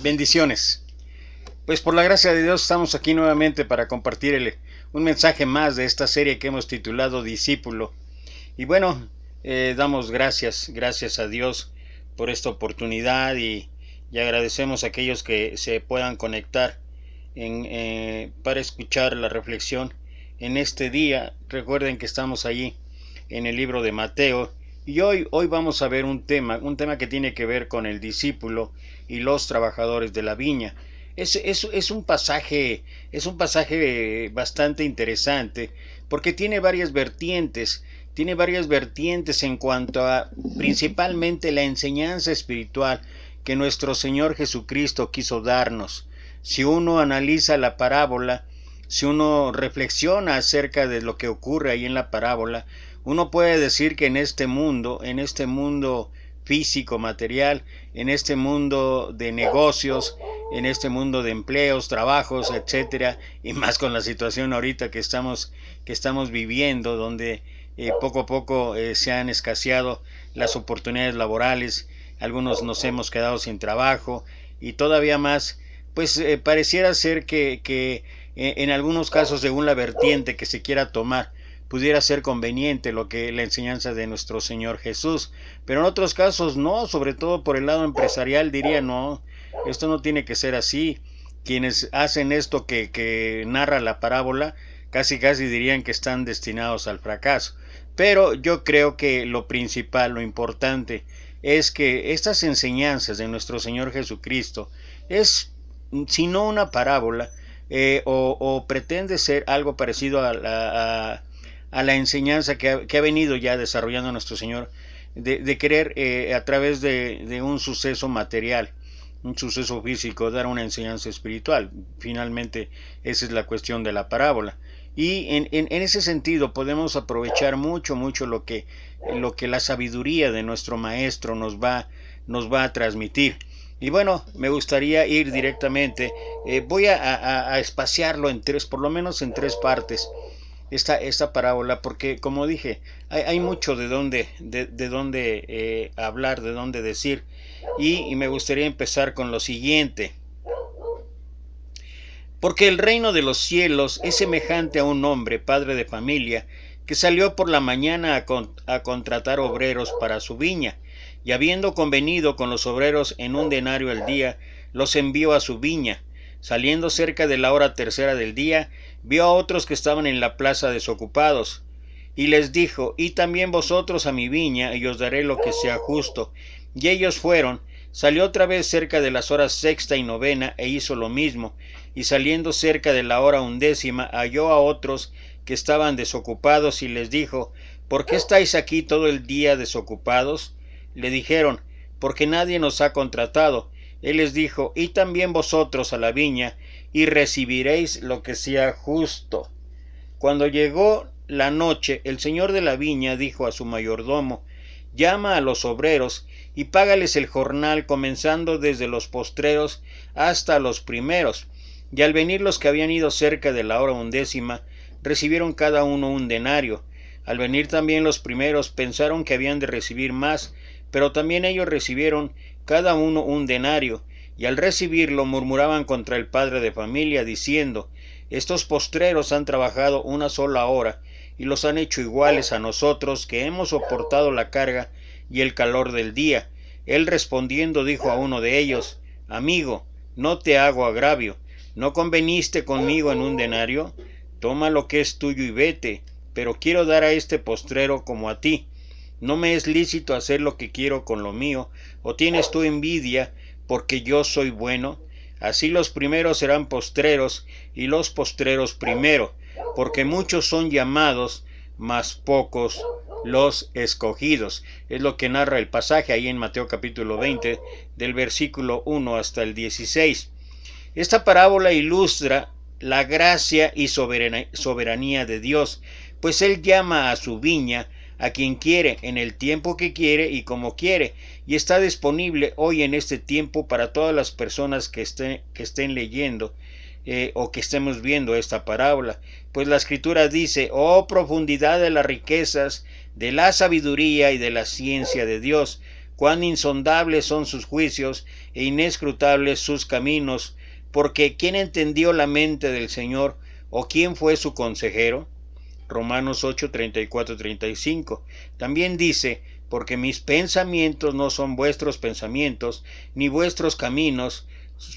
Bendiciones. Pues por la gracia de Dios estamos aquí nuevamente para compartir un mensaje más de esta serie que hemos titulado Discípulo. Y bueno, damos gracias a Dios por esta oportunidad y agradecemos a aquellos que se puedan conectar para escuchar la reflexión en este día. Recuerden que estamos allí en el libro de Mateo. Y hoy vamos a ver un tema que tiene que ver con el discípulo y los trabajadores de la viña. Es un pasaje bastante interesante porque tiene varias vertientes en cuanto a principalmente la enseñanza espiritual que nuestro Señor Jesucristo quiso darnos. Si uno analiza la parábola, si uno reflexiona acerca de lo que ocurre ahí en la parábola, uno puede decir que en este mundo físico, material, en este mundo de negocios, en este mundo de empleos, trabajos, etcétera, y más con la situación ahorita que estamos viviendo, donde poco a poco se han escaseado las oportunidades laborales, algunos nos hemos quedado sin trabajo y todavía más, pues pareciera ser que en algunos casos, según la vertiente que se quiera tomar, pudiera ser conveniente la enseñanza de nuestro Señor Jesús, pero en otros casos no, sobre todo por el lado empresarial diría no, esto no tiene que ser así. Quienes hacen esto que narra la parábola casi dirían que están destinados al fracaso, pero yo creo que lo principal, lo importante es que estas enseñanzas de nuestro Señor Jesucristo es, si no una parábola, o pretende ser algo parecido a la enseñanza que ha venido ya desarrollando nuestro Señor, de querer a través de un suceso material, un suceso físico, dar una enseñanza espiritual. Finalmente esa es la cuestión de la parábola, y en ese sentido podemos aprovechar mucho lo que la sabiduría de nuestro Maestro nos va a transmitir. Y bueno, me gustaría ir directamente, voy a espaciarlo por lo menos en tres partes, esta parábola, porque como dije, hay mucho de dónde hablar, de dónde decir, y me gustaría empezar con lo siguiente. Porque el reino de los cielos es semejante a un hombre, padre de familia, que salió por la mañana a contratar obreros para su viña, y habiendo convenido con los obreros en 1 denario al día, los envió a su viña. Saliendo cerca de la hora tercera del día, vio a otros que estaban en la plaza desocupados, y les dijo: Id también vosotros a mi viña, y os daré lo que sea justo. Y ellos fueron. Salió otra vez cerca de las horas sexta y novena, e hizo lo mismo. Y saliendo cerca de la hora 11ª, halló a otros que estaban desocupados, y les dijo: ¿Por qué estáis aquí todo el día desocupados? Le dijeron: porque nadie nos ha contratado. Él les dijo: Id también vosotros a la viña, y recibiréis lo que sea justo. Cuando llegó la noche, el señor de la viña dijo a su mayordomo: llama a los obreros y págales el jornal, comenzando desde los postreros hasta los primeros. Y al venir los que habían ido cerca de la hora 11ª, recibieron cada uno 1 denario. Al venir también los primeros, pensaron que habían de recibir más, pero también ellos recibieron cada uno 1 denario, y al recibirlo murmuraban contra el padre de familia, diciendo: estos postreros han trabajado 1 sola hora, y los han hecho iguales a nosotros, que hemos soportado la carga y el calor del día. Él respondiendo dijo a uno de ellos: amigo, no te hago agravio, ¿no conveniste conmigo en 1 denario? Toma lo que es tuyo y vete, pero quiero dar a este postrero como a ti. ¿No me es lícito hacer lo que quiero con lo mío? ¿O tienes tú envidia porque yo soy bueno? Así los primeros serán postreros, y los postreros primero, porque muchos son llamados, mas pocos los escogidos. Es lo que narra el pasaje ahí en Mateo capítulo 20, del versículo 1 hasta el 16. Esta parábola ilustra la gracia y soberanía de Dios, pues Él llama a su viña a quien quiere, en el tiempo que quiere y como quiere, y está disponible hoy en este tiempo para todas las personas que estén leyendo o que estemos viendo esta parábola. Pues la Escritura dice: oh profundidad de las riquezas, de la sabiduría y de la ciencia de Dios, cuán insondables son sus juicios e inescrutables sus caminos, porque ¿quién entendió la mente del Señor, o quién fue su consejero? Romanos 8, 34, 35. También dice, porque mis pensamientos no son vuestros pensamientos, ni vuestros caminos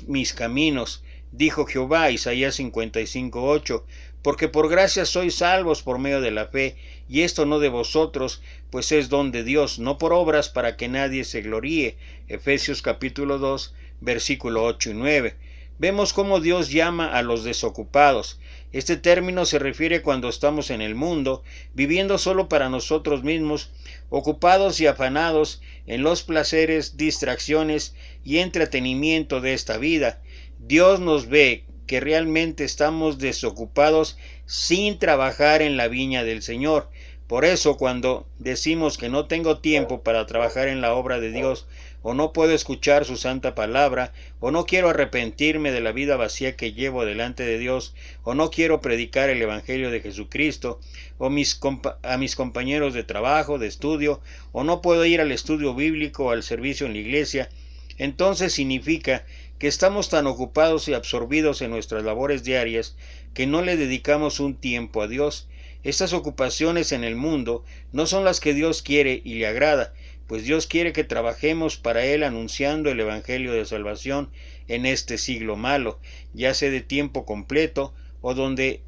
mis caminos, dijo Jehová. Isaías 55, 8. Porque por gracia sois salvos por medio de la fe, y esto no de vosotros, pues es don de Dios, no por obras para que nadie se gloríe. Efesios capítulo 2, versículo 8 y 9. Vemos cómo Dios llama a los desocupados. Este término se refiere cuando estamos en el mundo, viviendo solo para nosotros mismos, ocupados y afanados en los placeres, distracciones y entretenimiento de esta vida. Dios nos ve que realmente estamos desocupados sin trabajar en la viña del Señor. Por eso, cuando decimos que no tengo tiempo para trabajar en la obra de Dios, o no puedo escuchar su santa palabra, o no quiero arrepentirme de la vida vacía que llevo delante de Dios, o no quiero predicar el Evangelio de Jesucristo, o a mis compañeros de trabajo, de estudio, o no puedo ir al estudio bíblico o al servicio en la iglesia, entonces significa que estamos tan ocupados y absorbidos en nuestras labores diarias que no le dedicamos un tiempo a Dios. Estas ocupaciones en el mundo no son las que Dios quiere y le agrada, pues Dios quiere que trabajemos para Él anunciando el Evangelio de salvación en este siglo malo, ya sea de tiempo completo o donde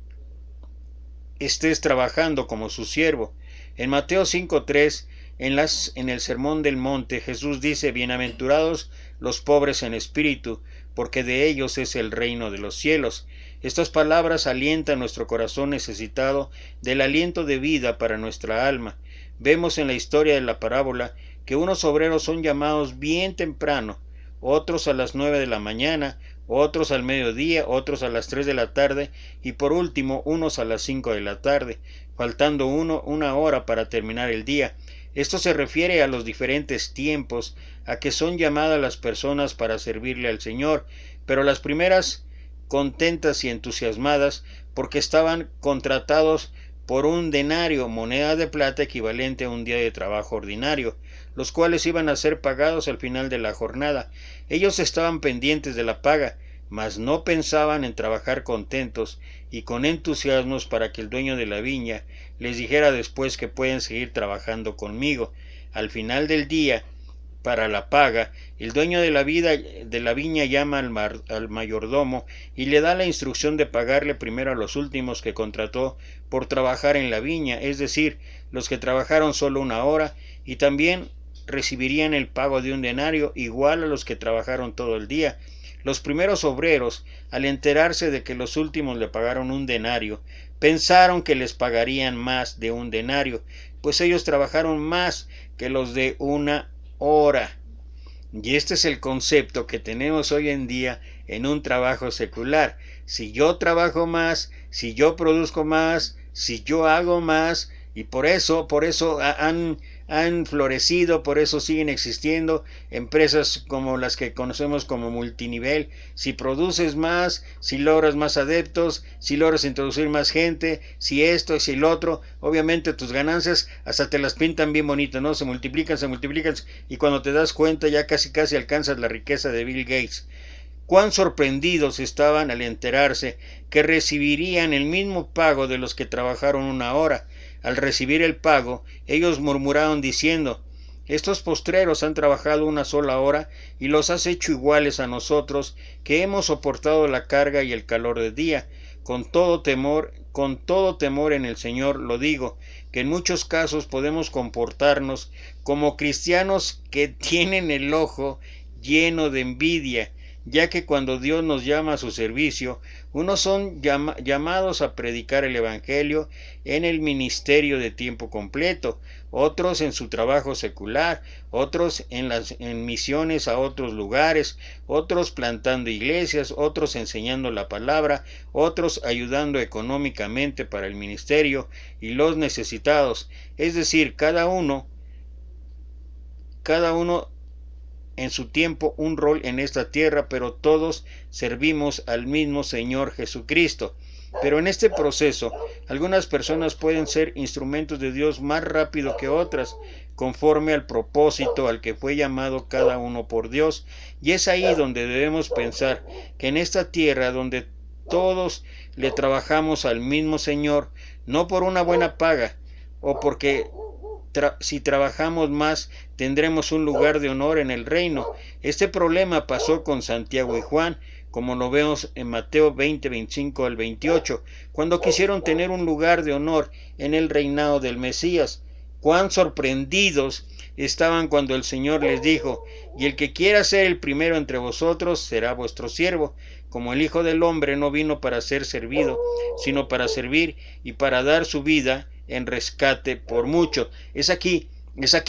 estés trabajando como su siervo. En Mateo 5:3, en el Sermón del Monte, Jesús dice, bienaventurados los pobres en espíritu, porque de ellos es el reino de los cielos. Estas palabras alientan nuestro corazón necesitado del aliento de vida para nuestra alma. Vemos en la historia de la parábola que unos obreros son llamados bien temprano, otros a las 9 de la mañana, otros al mediodía, otros a las 3 de la tarde y por último unos a las 5 de la tarde, faltando una hora para terminar el día. Esto se refiere a los diferentes tiempos a que son llamadas las personas para servirle al Señor, pero las primeras contentas y entusiasmadas porque estaban contratados por un denario, moneda de plata equivalente a un día de trabajo ordinario, los cuales iban a ser pagados al final de la jornada. Ellos estaban pendientes de la paga, mas no pensaban en trabajar contentos y con entusiasmos para que el dueño de la viña les dijera después que pueden seguir trabajando conmigo. Al final del día, para la paga, el dueño de la viña llama al mayordomo y le da la instrucción de pagarle primero a los últimos que contrató por trabajar en la viña, es decir, los que trabajaron solo una hora, y también recibirían el pago de un denario igual a los que trabajaron todo el día. Los primeros obreros, al enterarse de que los últimos le pagaron un denario, pensaron que les pagarían más de un denario, pues ellos trabajaron más que los de una hora. Y este es el concepto que tenemos hoy en día en un trabajo secular. Si yo trabajo más, si yo produzco más, si yo hago más, y por eso han florecido, por eso siguen existiendo empresas como las que conocemos como multinivel. Si produces más, si logras más adeptos, si logras introducir más gente, si esto, si lo otro, obviamente tus ganancias hasta te las pintan bien bonito, ¿no? Se multiplican, y cuando te das cuenta ya casi alcanzas la riqueza de Bill Gates. Cuán sorprendidos estaban al enterarse que recibirían el mismo pago de los que trabajaron una hora. Al recibir el pago, ellos murmuraron diciendo, estos postreros han trabajado una sola hora y los has hecho iguales a nosotros, que hemos soportado la carga y el calor del día. Con todo temor en el Señor lo digo, que en muchos casos podemos comportarnos como cristianos que tienen el ojo lleno de envidia, ya que cuando Dios nos llama a su servicio, unos son llamados a predicar el Evangelio en el ministerio de tiempo completo, otros en su trabajo secular, otros en misiones a otros lugares, otros plantando iglesias, otros enseñando la palabra, otros ayudando económicamente para el ministerio y los necesitados. Es decir, cada uno en su tiempo un rol en esta tierra, pero todos servimos al mismo Señor Jesucristo. Pero en este proceso, algunas personas pueden ser instrumentos de Dios más rápido que otras, conforme al propósito al que fue llamado cada uno por Dios. Y es ahí donde debemos pensar que en esta tierra donde todos le trabajamos al mismo Señor, no por una buena paga o porque si trabajamos más tendremos un lugar de honor en el reino. Este problema pasó con Santiago y Juan, como lo vemos en Mateo 20, 25 al 28, cuando quisieron tener un lugar de honor en el reinado del Mesías. Cuán sorprendidos estaban cuando el Señor les dijo: y el que quiera ser el primero entre vosotros será vuestro siervo, como el Hijo del Hombre no vino para ser servido, sino para servir y para dar su vida en rescate por mucho. Es aquí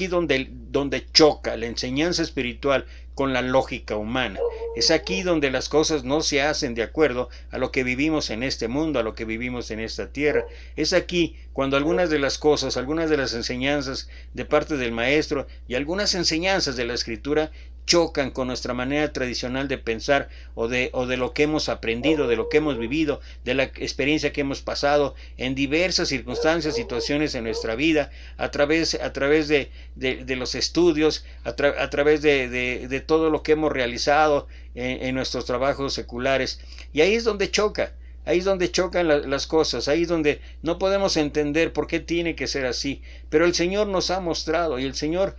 donde choca la enseñanza espiritual con la lógica humana. Es aquí donde las cosas no se hacen de acuerdo a lo que vivimos en este mundo, a lo que vivimos en esta tierra. Es aquí cuando algunas de las cosas, algunas de las enseñanzas de parte del maestro y algunas enseñanzas de la escritura chocan con nuestra manera tradicional de pensar o de lo que hemos aprendido, de lo que hemos vivido, de la experiencia que hemos pasado en diversas circunstancias, situaciones en nuestra vida, a través de los estudios, a través de todo lo que hemos realizado en nuestros trabajos seculares. Y ahí es donde choca. Ahí es donde chocan las cosas, ahí es donde no podemos entender por qué tiene que ser así. Pero el Señor nos ha mostrado y el Señor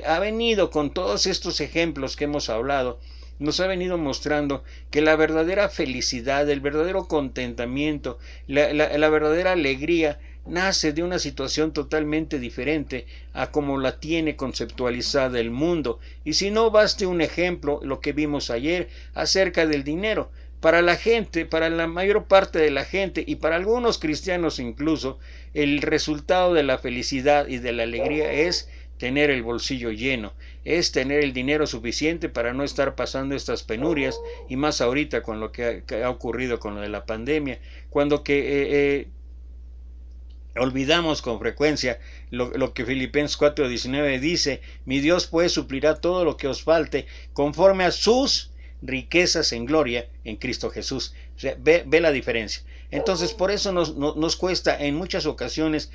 ha venido con todos estos ejemplos que hemos hablado, nos ha venido mostrando que la verdadera felicidad, el verdadero contentamiento, la verdadera alegría nace de una situación totalmente diferente a como la tiene conceptualizada el mundo. Y si no, baste un ejemplo, lo que vimos ayer acerca del dinero. Para la gente, para la mayor parte de la gente y para algunos cristianos incluso, el resultado de la felicidad y de la alegría es tener el bolsillo lleno, es tener el dinero suficiente para no estar pasando estas penurias, y más ahorita con lo que ha ocurrido con lo de la pandemia, cuando olvidamos con frecuencia lo que Filipenses 4:19 dice: mi Dios pues suplirá todo lo que os falte conforme a sus riquezas en gloria en Cristo Jesús. O sea, ve la diferencia. Entonces, por eso nos cuesta en muchas ocasiones,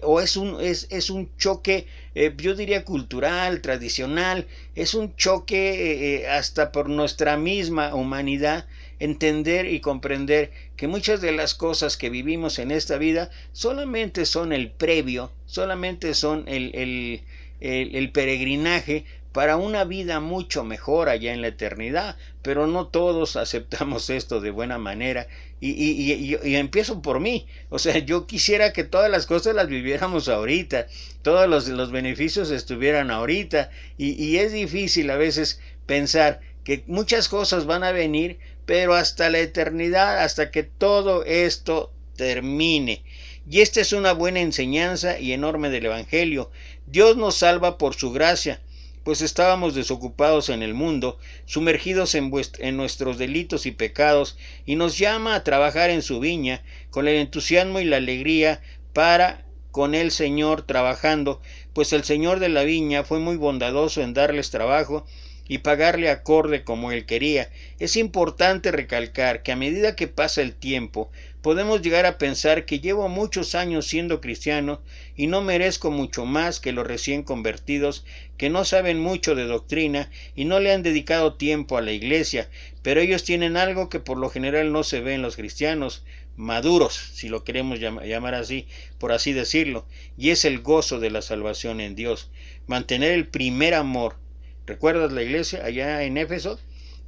o es un choque, yo diría cultural, tradicional, es un choque hasta por nuestra misma humanidad, entender y comprender que muchas de las cosas que vivimos en esta vida solamente son el previo, solamente son el peregrinaje para una vida mucho mejor allá en la eternidad, pero no todos aceptamos esto de buena manera, y empiezo por mí. O sea, yo quisiera que todas las cosas las viviéramos ahorita, todos los beneficios estuvieran ahorita, y es difícil a veces pensar que muchas cosas van a venir, pero hasta la eternidad, hasta que todo esto termine. Y esta es una buena enseñanza y enorme del Evangelio. Dios nos salva por su gracia, pues estábamos desocupados en el mundo, sumergidos en nuestros delitos y pecados, y nos llama a trabajar en su viña, con el entusiasmo y la alegría para con el Señor trabajando, pues el Señor de la viña fue muy bondadoso en darles trabajo y pagarle acorde como él quería. Es importante recalcar que a medida que pasa el tiempo, podemos llegar a pensar que llevo muchos años siendo cristiano y no merezco mucho más que los recién convertidos, que no saben mucho de doctrina y no le han dedicado tiempo a la iglesia, pero ellos tienen algo que por lo general no se ve en los cristianos maduros, si lo queremos llamar así, por así decirlo, y es el gozo de la salvación en Dios, mantener el primer amor. ¿Recuerdas la iglesia allá en Éfeso?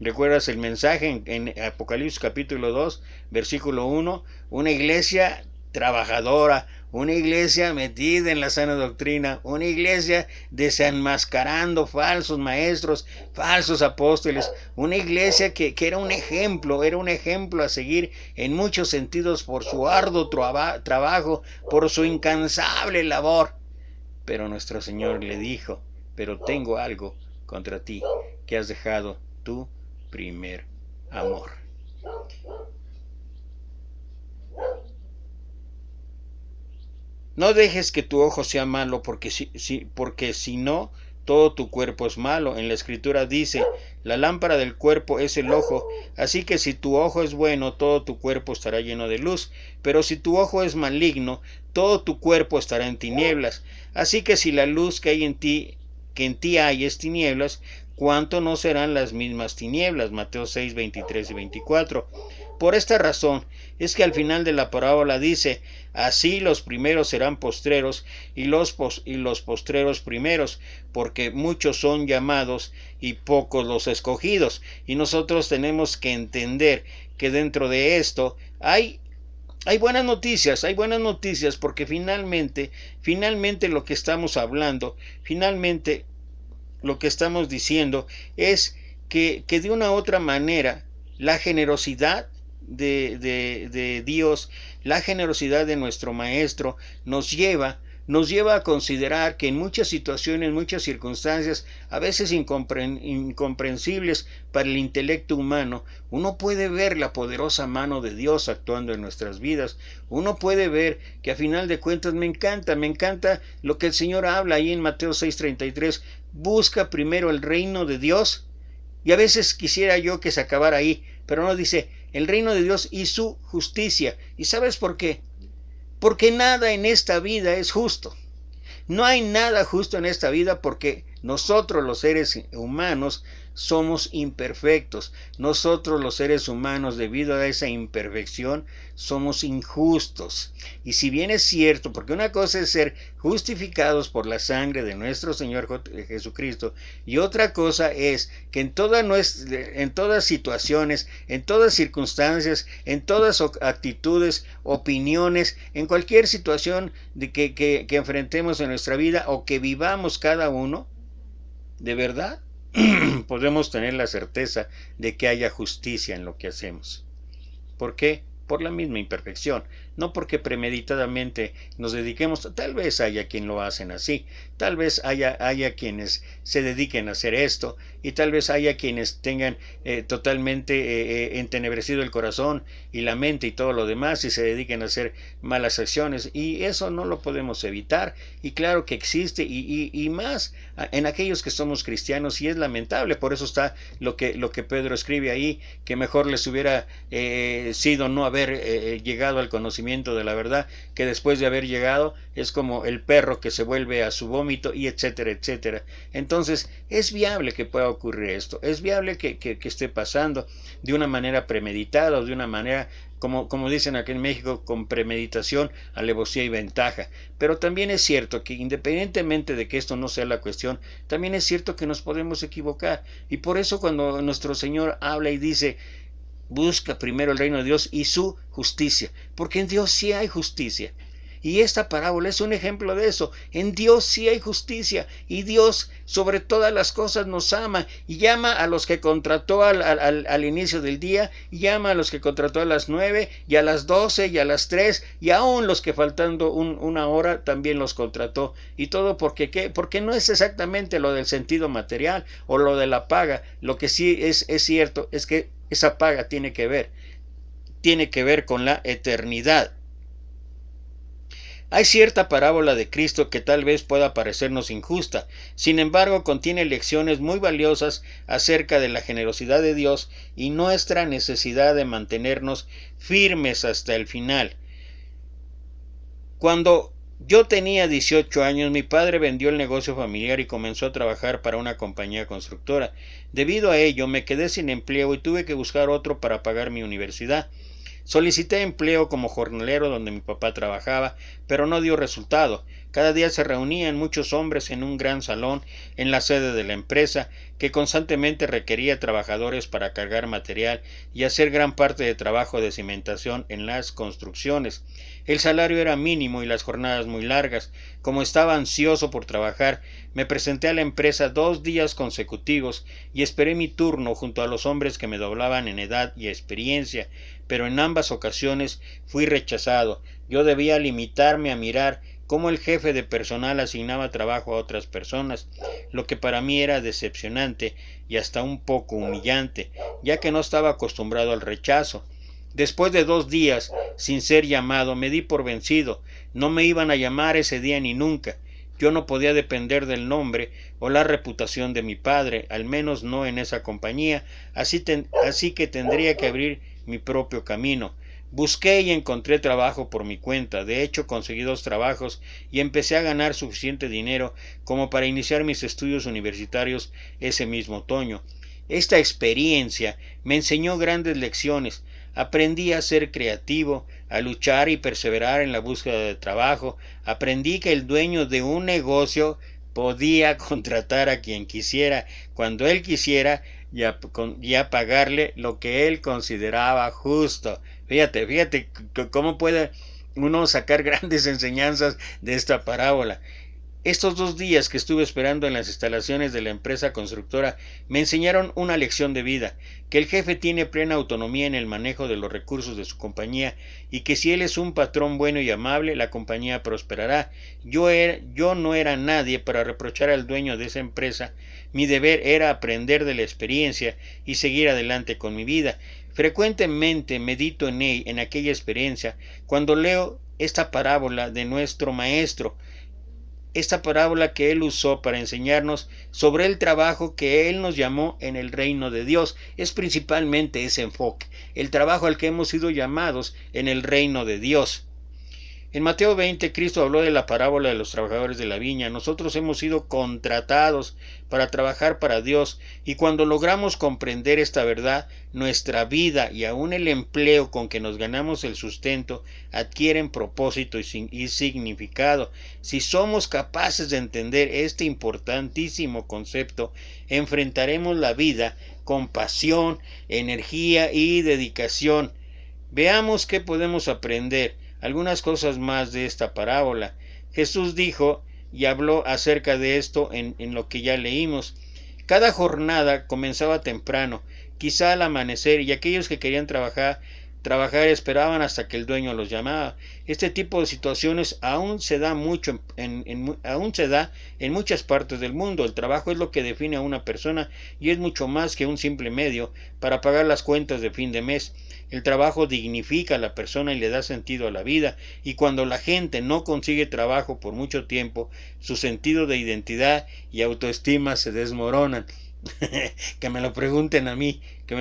¿Recuerdas el mensaje en Apocalipsis capítulo 2, versículo 1? Una iglesia trabajadora, una iglesia metida en la sana doctrina, una iglesia desenmascarando falsos maestros, falsos apóstoles, una iglesia que era un ejemplo a seguir en muchos sentidos por su arduo trabajo, por su incansable labor. Pero nuestro Señor le dijo: pero tengo algo contra ti, que has dejado tu primer amor. No dejes que tu ojo sea malo, porque si no, todo tu cuerpo es malo. En la Escritura dice, la lámpara del cuerpo es el ojo, así que si tu ojo es bueno, todo tu cuerpo estará lleno de luz, pero si tu ojo es maligno, todo tu cuerpo estará en tinieblas. Así que si la luz que en ti hay es tinieblas, ¿cuánto no serán las mismas tinieblas? Mateo 6, 23 y 24. Por esta razón es que al final de la parábola dice, así los primeros serán postreros y los postreros primeros, porque muchos son llamados y pocos los escogidos. Y nosotros tenemos que entender que dentro de esto hay buenas noticias, porque finalmente lo que estamos hablando, finalmente lo que estamos diciendo es que de una u otra manera la generosidad de Dios, la generosidad de nuestro Maestro nos lleva a considerar que en muchas situaciones, muchas circunstancias, a veces incomprensibles para el intelecto humano, uno puede ver la poderosa mano de Dios actuando en nuestras vidas. Uno puede ver que a final de cuentas me encanta lo que el Señor habla ahí en Mateo 6:33, busca primero el reino de Dios, y a veces quisiera yo que se acabara ahí, pero no, dice el reino de Dios y su justicia. ¿Y sabes por qué? Porque nada en esta vida es justo. No hay nada justo en esta vida porque nosotros los seres humanos somos imperfectos. Nosotros los seres humanos, debido a esa imperfección, somos injustos. Y si bien es cierto, porque una cosa es ser justificados por la sangre de nuestro Señor Jesucristo, y otra cosa es que en todas situaciones, en todas circunstancias, en todas actitudes, opiniones, en cualquier situación que enfrentemos en nuestra vida o que vivamos cada uno, de verdad podemos tener la certeza de que haya justicia en lo que hacemos. ¿Por qué? Por la misma imperfección, no porque premeditadamente nos dediquemos. Tal vez haya quien lo hacen así, tal vez haya quienes se dediquen a hacer esto, y tal vez haya quienes tengan totalmente entenebrecido el corazón y la mente y todo lo demás, y se dediquen a hacer malas acciones, y eso no lo podemos evitar, y claro que existe, y más en aquellos que somos cristianos, y es lamentable. Por eso está lo que Pedro escribe ahí, que mejor les hubiera sido no haber llegado al conocimiento de la verdad, que después de haber llegado es como el perro que se vuelve a su vómito, y etcétera, etcétera. Entonces es viable que pueda ocurrir esto, es viable que esté pasando de una manera premeditada o de una manera, como dicen aquí en México, con premeditación, alevosía y ventaja. Pero también es cierto que independientemente de que esto no sea la cuestión, también es cierto que nos podemos equivocar, y por eso cuando nuestro Señor habla y dice, busca primero el reino de Dios y su justicia, porque en Dios sí hay justicia. Y esta parábola es un ejemplo de eso. En Dios sí hay justicia, y Dios sobre todas las cosas nos ama, y llama a los que contrató al inicio del día, y llama a los que contrató a las 9 y a las 12 y a las 3, y aún los que faltando una hora también los contrató. Y todo porque ¿qué? Porque no es exactamente lo del sentido material o lo de la paga. Lo que sí es cierto es que esa paga tiene que ver con la eternidad. Hay cierta parábola de Cristo que tal vez pueda parecernos injusta, sin embargo contiene lecciones muy valiosas acerca de la generosidad de Dios y nuestra necesidad de mantenernos firmes hasta el final. Cuando yo tenía 18 años, mi padre vendió el negocio familiar y comenzó a trabajar para una compañía constructora. Debido a ello, me quedé sin empleo y tuve que buscar otro para pagar mi universidad. Solicité empleo como jornalero donde mi papá trabajaba, pero no dio resultado. Cada día se reunían muchos hombres en un gran salón en la sede de la empresa, que constantemente requería trabajadores para cargar material y hacer gran parte de trabajo de cimentación en las construcciones. El salario era mínimo y las jornadas muy largas. Como estaba ansioso por trabajar, me presenté a la empresa 2 días consecutivos y esperé mi turno junto a los hombres que me doblaban en edad y experiencia, pero en ambas ocasiones fui rechazado. Yo debía limitarme a mirar cómo el jefe de personal asignaba trabajo a otras personas, lo que para mí era decepcionante y hasta un poco humillante, ya que no estaba acostumbrado al rechazo. Después de 2 días sin ser llamado, me di por vencido. No me iban a llamar ese día ni nunca. Yo no podía depender del nombre o la reputación de mi padre, al menos no en esa compañía, así que tendría que abrir mi propio camino. Busqué y encontré trabajo por mi cuenta. De hecho, conseguí 2 trabajos y empecé a ganar suficiente dinero como para iniciar mis estudios universitarios ese mismo otoño. Esta experiencia me enseñó grandes lecciones. Aprendí a ser creativo, a luchar y perseverar en la búsqueda de trabajo. Aprendí que el dueño de un negocio podía contratar a quien quisiera, cuando él quisiera, y a pagarle lo que él consideraba justo. Fíjate cómo puede uno sacar grandes enseñanzas de esta parábola. Estos 2 días que estuve esperando en las instalaciones de la empresa constructora me enseñaron una lección de vida, que el jefe tiene plena autonomía en el manejo de los recursos de su compañía y que si él es un patrón bueno y amable, la compañía prosperará. Yo no era nadie para reprochar al dueño de esa empresa. Mi deber era aprender de la experiencia y seguir adelante con mi vida. Frecuentemente medito en aquella experiencia cuando leo esta parábola de nuestro maestro, esta parábola que él usó para enseñarnos sobre el trabajo que él nos llamó en el reino de Dios. Es principalmente ese enfoque, el trabajo al que hemos sido llamados en el reino de Dios. En Mateo 20, Cristo habló de la parábola de los trabajadores de la viña. Nosotros hemos sido contratados para trabajar para Dios, y cuando logramos comprender esta verdad, nuestra vida y aún el empleo con que nos ganamos el sustento adquieren propósito y significado. Si somos capaces de entender este importantísimo concepto, enfrentaremos la vida con pasión, energía y dedicación. Veamos qué podemos aprender. Algunas cosas más de esta parábola. Jesús dijo y habló acerca de esto en lo que ya leímos. Cada jornada comenzaba temprano, quizá al amanecer, y aquellos que querían trabajar esperaban hasta que el dueño los llamaba. Este tipo de situaciones aún se da en muchas partes del mundo. El trabajo es lo que define a una persona y es mucho más que un simple medio para pagar las cuentas de fin de mes. El trabajo dignifica a la persona y le da sentido a la vida, y cuando la gente no consigue trabajo por mucho tiempo, su sentido de identidad y autoestima se desmoronan. Que me lo pregunten a mí, que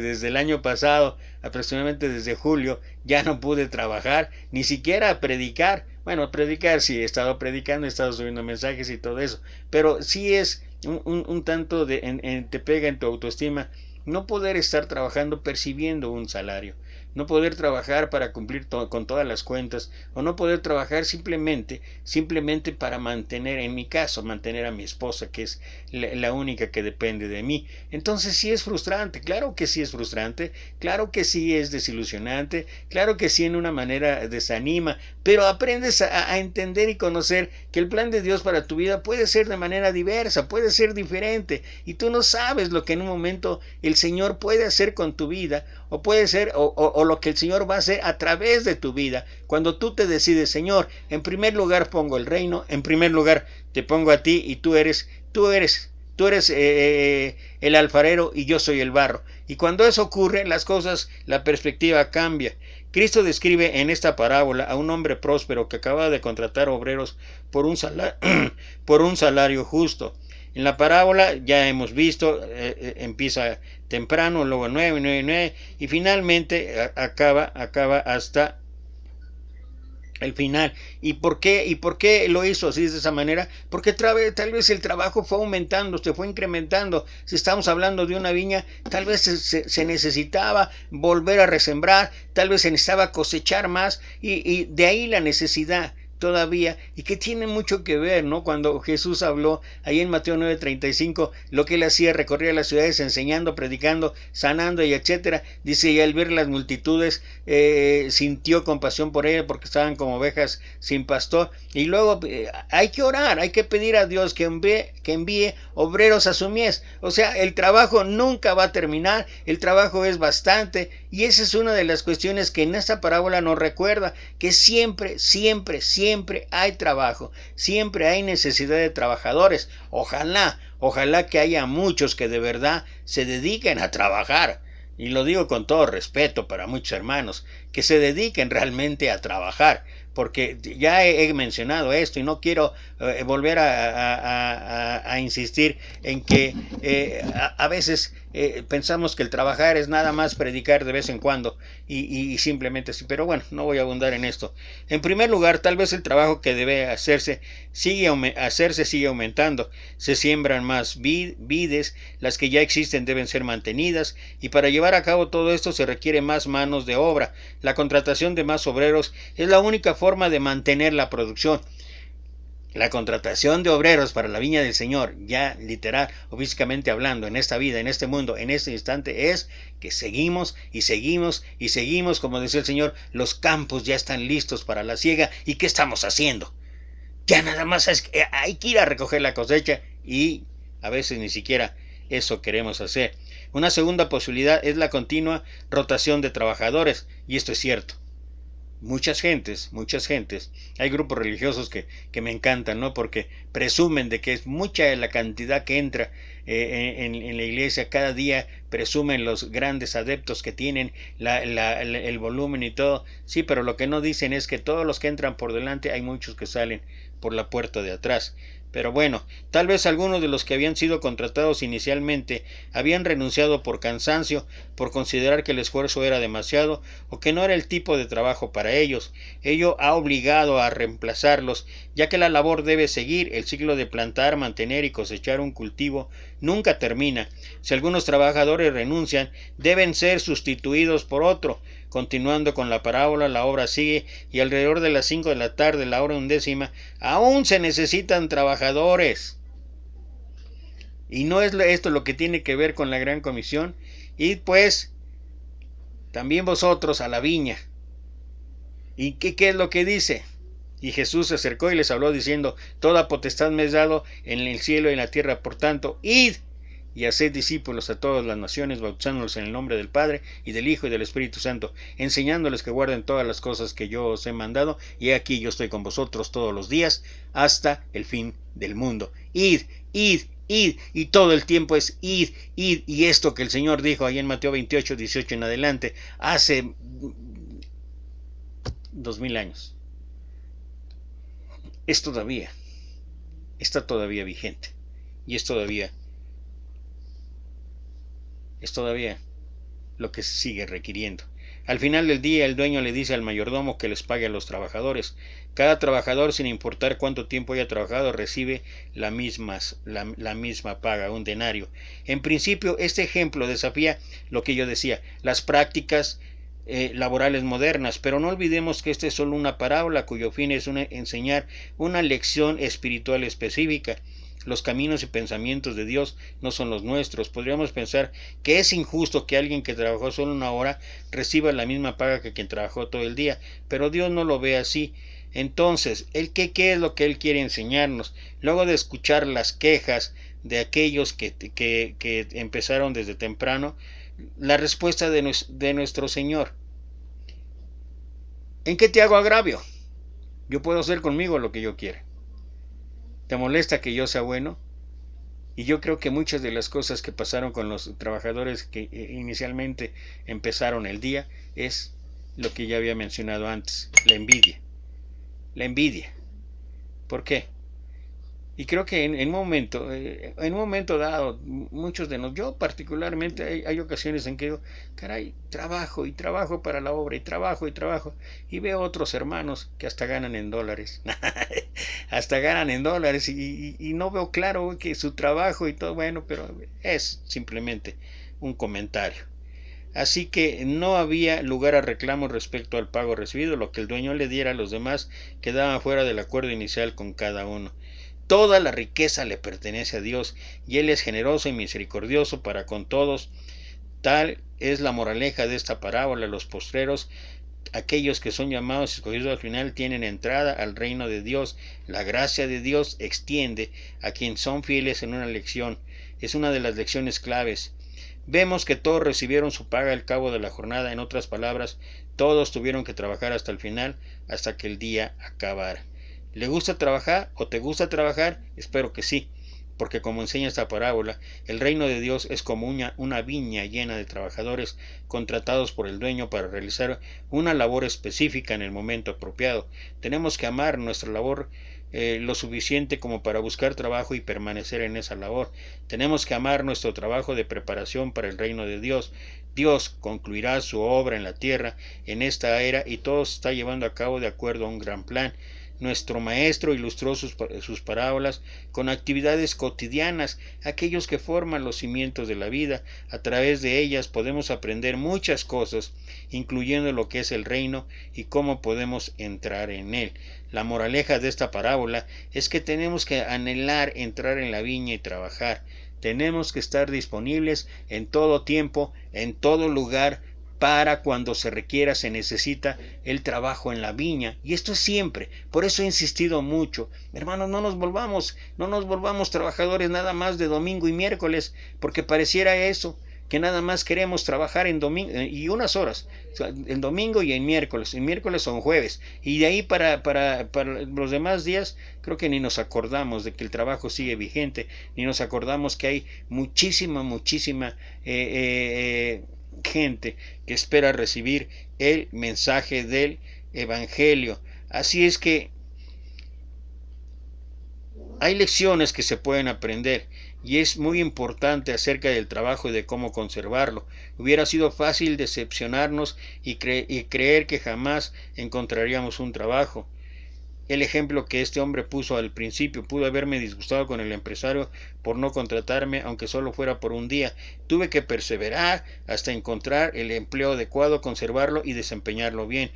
desde el año pasado, aproximadamente desde julio, ya no pude trabajar, ni siquiera predicar. Bueno, predicar sí, he estado predicando, he estado subiendo mensajes y todo eso, pero sí es un tanto te pega en tu autoestima no poder estar trabajando percibiendo un salario, no poder trabajar para cumplir con todas las cuentas, o no poder trabajar simplemente para mantener, en mi caso, mantener a mi esposa, que es la única que depende de mí. Entonces sí es frustrante, claro que sí es frustrante, claro que sí es desilusionante, claro que sí en una manera desanima, pero aprendes a entender y conocer que el plan de Dios para tu vida puede ser de manera diversa, puede ser diferente, y tú no sabes lo que en un momento el Señor puede hacer con tu vida, o puede ser, o lo que el Señor va a hacer a través de tu vida, cuando tú te decides: Señor, en primer lugar pongo el reino, en primer lugar te pongo a ti, y tú eres el alfarero y yo soy el barro. Y cuando eso ocurre, las cosas, la perspectiva cambia. Cristo describe en esta parábola a un hombre próspero que acaba de contratar obreros por un salario justo. En la parábola ya hemos visto, empieza temprano, luego 9, y finalmente acaba hasta el final. ¿Y por qué lo hizo así, de esa manera? Porque tal vez el trabajo fue aumentando, se fue incrementando. Si estamos hablando de una viña, tal vez se necesitaba volver a resembrar, tal vez se necesitaba cosechar más, y de ahí la necesidad todavía, y que tiene mucho que ver, ¿no? Cuando Jesús habló ahí en Mateo 9:35, lo que él hacía, recorría las ciudades enseñando, predicando, sanando y etcétera. Dice, y al ver las multitudes sintió compasión por ellas porque estaban como ovejas sin pastor. Y luego hay que orar, hay que pedir a Dios que envíe obreros a su mies. O sea, el trabajo nunca va a terminar, el trabajo es bastante, y esa es una de las cuestiones que en esta parábola nos recuerda, que siempre hay trabajo, siempre hay necesidad de trabajadores. Ojalá que haya muchos que de verdad se dediquen a trabajar, y lo digo con todo respeto para muchos hermanos, que se dediquen realmente a trabajar, porque ya he mencionado esto y no quiero volver a insistir en que a veces pensamos que el trabajar es nada más predicar de vez en cuando y simplemente sí, pero bueno, no voy a abundar en esto. En primer lugar, tal vez el trabajo que debe hacerse sigue aumentando. Se siembran más vides, las que ya existen deben ser mantenidas, y para llevar a cabo todo esto se requiere más manos de obra. La contratación de más obreros es la única forma de mantener la producción. La contratación de obreros para la viña del Señor, ya literal o físicamente hablando, en esta vida, en este mundo, en este instante, es que seguimos y seguimos y seguimos, como decía el Señor, los campos ya están listos para la siega. ¿Y qué estamos haciendo? Ya nada más hay que ir a recoger la cosecha, y a veces ni siquiera eso queremos hacer. Una segunda posibilidad es la continua rotación de trabajadores, y esto es cierto. Muchas gentes, hay grupos religiosos que me encantan, ¿no? Porque presumen de que es mucha la cantidad que entra en la iglesia cada día, presumen los grandes adeptos que tienen, el volumen y todo. Sí, pero lo que no dicen es que todos los que entran por delante, hay muchos que salen por la puerta de atrás. Pero bueno, tal vez algunos de los que habían sido contratados inicialmente habían renunciado por cansancio, por considerar que el esfuerzo era demasiado o que no era el tipo de trabajo para ellos. Ello ha obligado a reemplazarlos, ya que la labor debe seguir. El ciclo de plantar, mantener y cosechar un cultivo nunca termina. Si algunos trabajadores renuncian, deben ser sustituidos por otro. Continuando con la parábola, la obra sigue, y alrededor de las 5 de la tarde, la hora 11, aún se necesitan trabajadores. Y no es esto lo que tiene que ver con la gran comisión. Y pues, también vosotros a la viña. ¿Y qué es lo que dice? Y Jesús se acercó y les habló diciendo: toda potestad me es dado en el cielo y en la tierra, por tanto, id y haced discípulos a todas las naciones, bautizándolos en el nombre del Padre, y del Hijo, y del Espíritu Santo, enseñándoles que guarden todas las cosas que yo os he mandado, y aquí yo estoy con vosotros todos los días, hasta el fin del mundo. Id, id, id, y todo el tiempo es id, id, y esto que el Señor dijo ahí en Mateo 28, 18 en adelante, hace 2000 años, está todavía vigente, y es todavía lo que se sigue requiriendo. Al final del día, el dueño le dice al mayordomo que les pague a los trabajadores. Cada trabajador, sin importar cuánto tiempo haya trabajado, recibe la misma paga, un denario. En principio, este ejemplo desafía lo que yo decía, las prácticas laborales modernas, pero no olvidemos que esta es solo una parábola cuyo fin es enseñar una lección espiritual específica. Los caminos y pensamientos de Dios no son los nuestros. Podríamos pensar que es injusto que alguien que trabajó solo una hora reciba la misma paga que quien trabajó todo el día, pero Dios no lo ve así. Entonces, ¿qué es lo que Él quiere enseñarnos? Luego de escuchar las quejas de aquellos que empezaron desde temprano, la respuesta de nuestro Señor: ¿en qué te hago agravio? Yo puedo hacer conmigo lo que yo quiera. ¿Te molesta que yo sea bueno? Y yo creo que muchas de las cosas que pasaron con los trabajadores que inicialmente empezaron el día es lo que ya había mencionado antes, la envidia. La envidia. ¿Por qué? Y creo que en un momento dado, muchos de nosotros, yo particularmente, hay ocasiones en que digo, caray, trabajo y trabajo para la obra, y trabajo, y veo otros hermanos que hasta ganan en dólares, y no veo claro que su trabajo y todo, bueno, pero es simplemente un comentario. Así que no había lugar a reclamos respecto al pago recibido. Lo que el dueño le diera a los demás quedaba fuera del acuerdo inicial con cada uno. Toda la riqueza le pertenece a Dios, y Él es generoso y misericordioso para con todos. Tal es la moraleja de esta parábola. Los postreros, aquellos que son llamados y escogidos al final, tienen entrada al reino de Dios. La gracia de Dios extiende a quienes son fieles en una lección. Es una de las lecciones claves. Vemos que todos recibieron su paga al cabo de la jornada. En otras palabras, todos tuvieron que trabajar hasta el final, hasta que el día acabara. ¿Le gusta trabajar o te gusta trabajar? Espero que sí. porque como enseña esta parábola, el reino de Dios es como una viña llena de trabajadores contratados por el dueño para realizar una labor específica en el momento apropiado. Tenemos que amar nuestra labor lo suficiente como para buscar trabajo y permanecer en esa labor. Tenemos que amar nuestro trabajo de preparación para el reino de Dios. Dios concluirá su obra en la tierra en esta era y todo se está llevando a cabo de acuerdo a un gran plan. Nuestro maestro ilustró sus parábolas con actividades cotidianas, aquellos que forman los cimientos de la vida. A través de ellas podemos aprender muchas cosas, incluyendo lo que es el reino y cómo podemos entrar en él. La moraleja de esta parábola es que tenemos que anhelar entrar en la viña y trabajar. Tenemos que estar disponibles en todo tiempo, en todo lugar, para cuando se requiera, se necesita el trabajo en la viña. Y esto es siempre. Por eso he insistido mucho. Hermanos, no nos volvamos trabajadores nada más de domingo y miércoles, porque pareciera eso, que nada más queremos trabajar en domingo y unas horas, en domingo y en miércoles o en jueves, y de ahí para los demás días creo que ni nos acordamos de que el trabajo sigue vigente, ni nos acordamos que hay muchísima gente que espera recibir el mensaje del Evangelio. Así es que hay lecciones que se pueden aprender y es muy importante acerca del trabajo y de cómo conservarlo. Hubiera sido fácil decepcionarnos y creer que jamás encontraríamos un trabajo. El ejemplo que este hombre puso al principio: pudo haberme disgustado con el empresario por no contratarme, aunque solo fuera por un día. Tuve que perseverar hasta encontrar el empleo adecuado, conservarlo y desempeñarlo bien.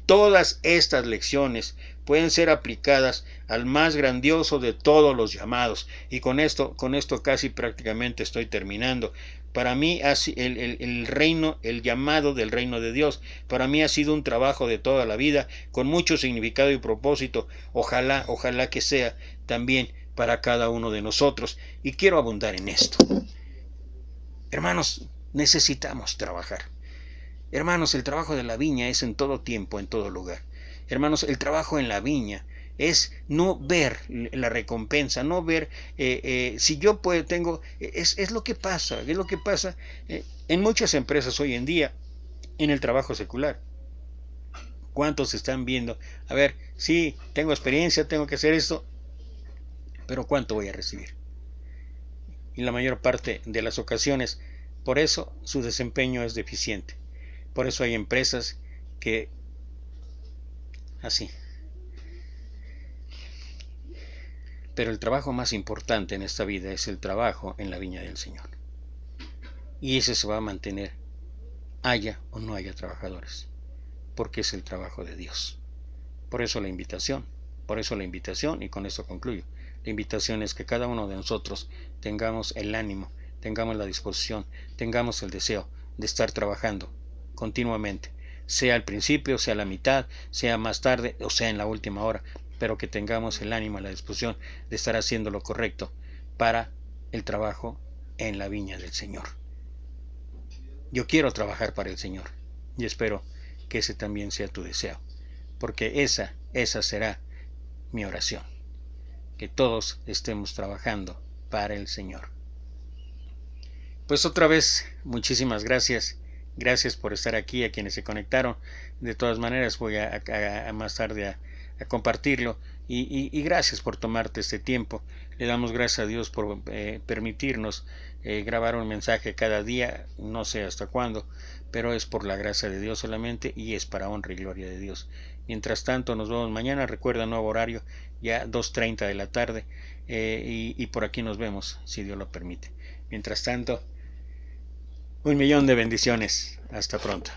Todas estas lecciones pueden ser aplicadas al más grandioso de todos los llamados. Y con esto casi prácticamente estoy terminando. Para mí el llamado del reino de Dios, para mí ha sido un trabajo de toda la vida, con mucho significado y propósito. Ojalá que sea también para cada uno de nosotros. Y quiero abundar en esto. Hermanos, necesitamos trabajar. Hermanos, el trabajo de la viña es en todo tiempo, en todo lugar. Hermanos, el trabajo en la viña es no ver la recompensa, no ver si yo tengo, es lo que pasa, en muchas empresas hoy en día, en el trabajo secular. ¿Cuántos están viendo? A ver, sí, tengo experiencia, tengo que hacer esto, pero ¿cuánto voy a recibir? Y la mayor parte de las ocasiones, por eso su desempeño es deficiente. Por eso hay empresas que así. Pero el trabajo más importante en esta vida es el trabajo en la viña del Señor. Y ese se va a mantener, haya o no haya trabajadores, porque es el trabajo de Dios. Por eso la invitación, y con esto concluyo. La invitación es que cada uno de nosotros tengamos el ánimo, tengamos la disposición, tengamos el deseo de estar trabajando continuamente, sea al principio, sea a la mitad, sea más tarde o sea en la última hora, pero que tengamos el ánimo, la disposición de estar haciendo lo correcto para el trabajo en la viña del Señor. Yo quiero trabajar para el Señor y espero que ese también sea tu deseo, porque esa será mi oración, que todos estemos trabajando para el Señor. Pues otra vez, muchísimas gracias. Gracias por estar aquí, a quienes se conectaron. De todas maneras voy a más tarde a compartirlo y gracias por tomarte este tiempo. Le damos gracias a Dios por permitirnos grabar un mensaje cada día, no sé hasta cuándo, pero es por la gracia de Dios solamente y es para honra y gloria de Dios. Mientras tanto, nos vemos mañana. Recuerda, nuevo horario, ya 2:30 de la tarde, y por aquí nos vemos, si Dios lo permite. Mientras tanto, 1,000,000 de bendiciones. Hasta pronto.